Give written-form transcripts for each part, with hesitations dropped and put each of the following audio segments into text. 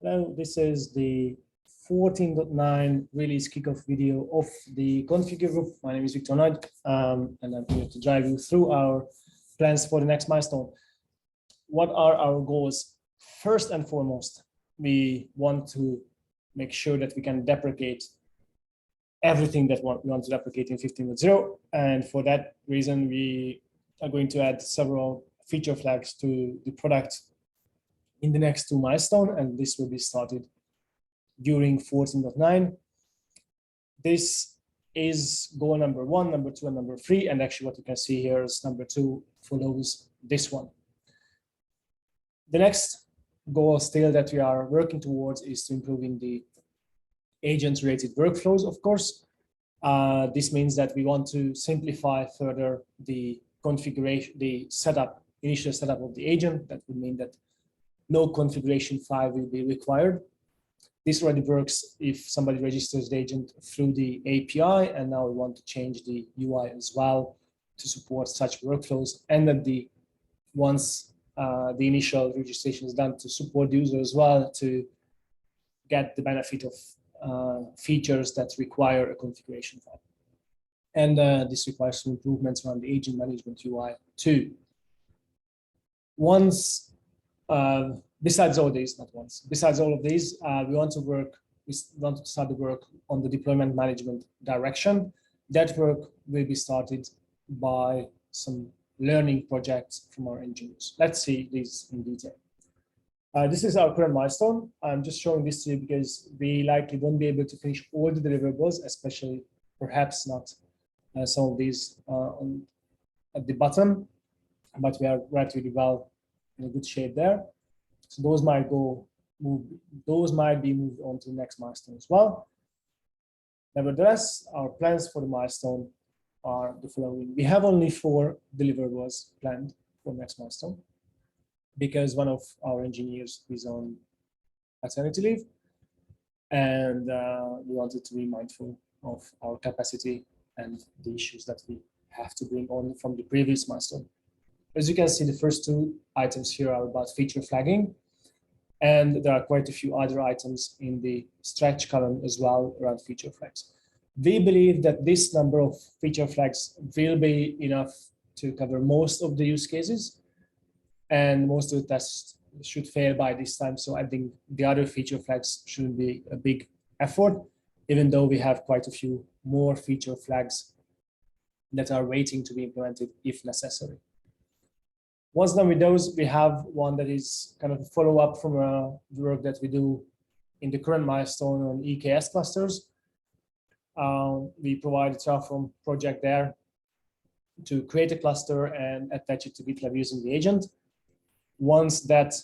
Hello, this is the 14.9 release kickoff video of the configure group. My name is Victor Knight, and I'm here to drive you through our plans for the next milestone. What are our goals? First and foremost, we want to make sure that we can deprecate everything that we want to deprecate in 15.0. And for that reason, we are going to add several feature flags to the product in the next two milestones, and this will be started during 14.9. This is goal number 1, number 2, and number 3, and actually what you can see here is number 2 follows this one. The next goal still that we are working towards is to improving the agent-related workflows, of course. This means that we want to simplify further the configuration, the setup, initial setup of the agent. That would mean that no configuration file will be required. This already works if somebody registers the agent through the API, and now we want to change the UI as well to support such workflows, and that once the initial registration is done, to support the user as well to get the benefit of features that require a configuration file. And this requires some improvements around the agent management UI too. Besides all of these, we want to start the work on the deployment management direction. That work will be started by some learning projects from our engineers. Let's see these in detail. This is our current milestone. I'm just showing this to you because we likely won't be able to finish all the deliverables, especially perhaps not some of these at the bottom, but we are relatively well in a good shape there. So those might be moved on to the next milestone as well. Nevertheless, our plans for the milestone are the following. We have only 4 deliverables planned for next milestone because one of our engineers is on maternity leave, and we wanted to be mindful of our capacity and the issues that we have to bring on from the previous milestone. As you can see, the first 2 items here are about feature flagging, and there are quite a few other items in the stretch column as well around feature flags. We believe that this number of feature flags will be enough to cover most of the use cases, and most of the tests should fail by this time. So I think the other feature flags shouldn't be a big effort, even though we have quite a few more feature flags that are waiting to be implemented if necessary. Once done with those, we have one that is kind of a follow-up from the work that we do in the current milestone on EKS clusters. We provide a Terraform project there to create a cluster and attach it to GitLab using the agent. Once that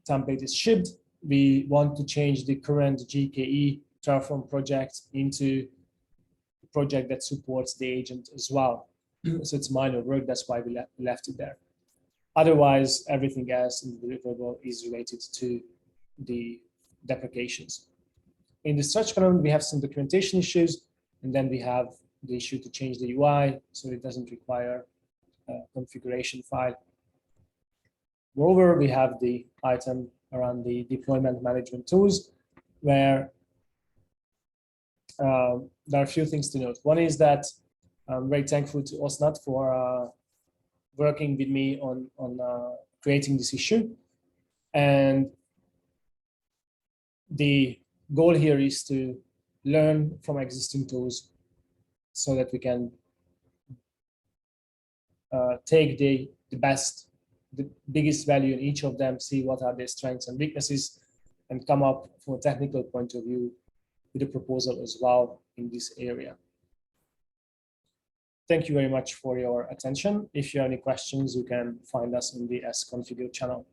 template is shipped, we want to change the current GKE Terraform project into a project that supports the agent as well. So it's minor work, that's why we left it there. Otherwise, everything else in the deliverable is related to the deprecations. In the stretch column, we have some documentation issues, and then we have the issue to change the UI so it doesn't require a configuration file. Moreover, we have the item around the deployment management tools, where there are a few things to note. One is that I'm very thankful to Osnat for working with me on creating this issue. And the goal here is to learn from existing tools so that we can take the biggest value in each of them, see what are their strengths and weaknesses, and come up from a technical point of view with a proposal as well in this area. Thank you very much for your attention. If you have any questions, you can find us in the S-Configure channel.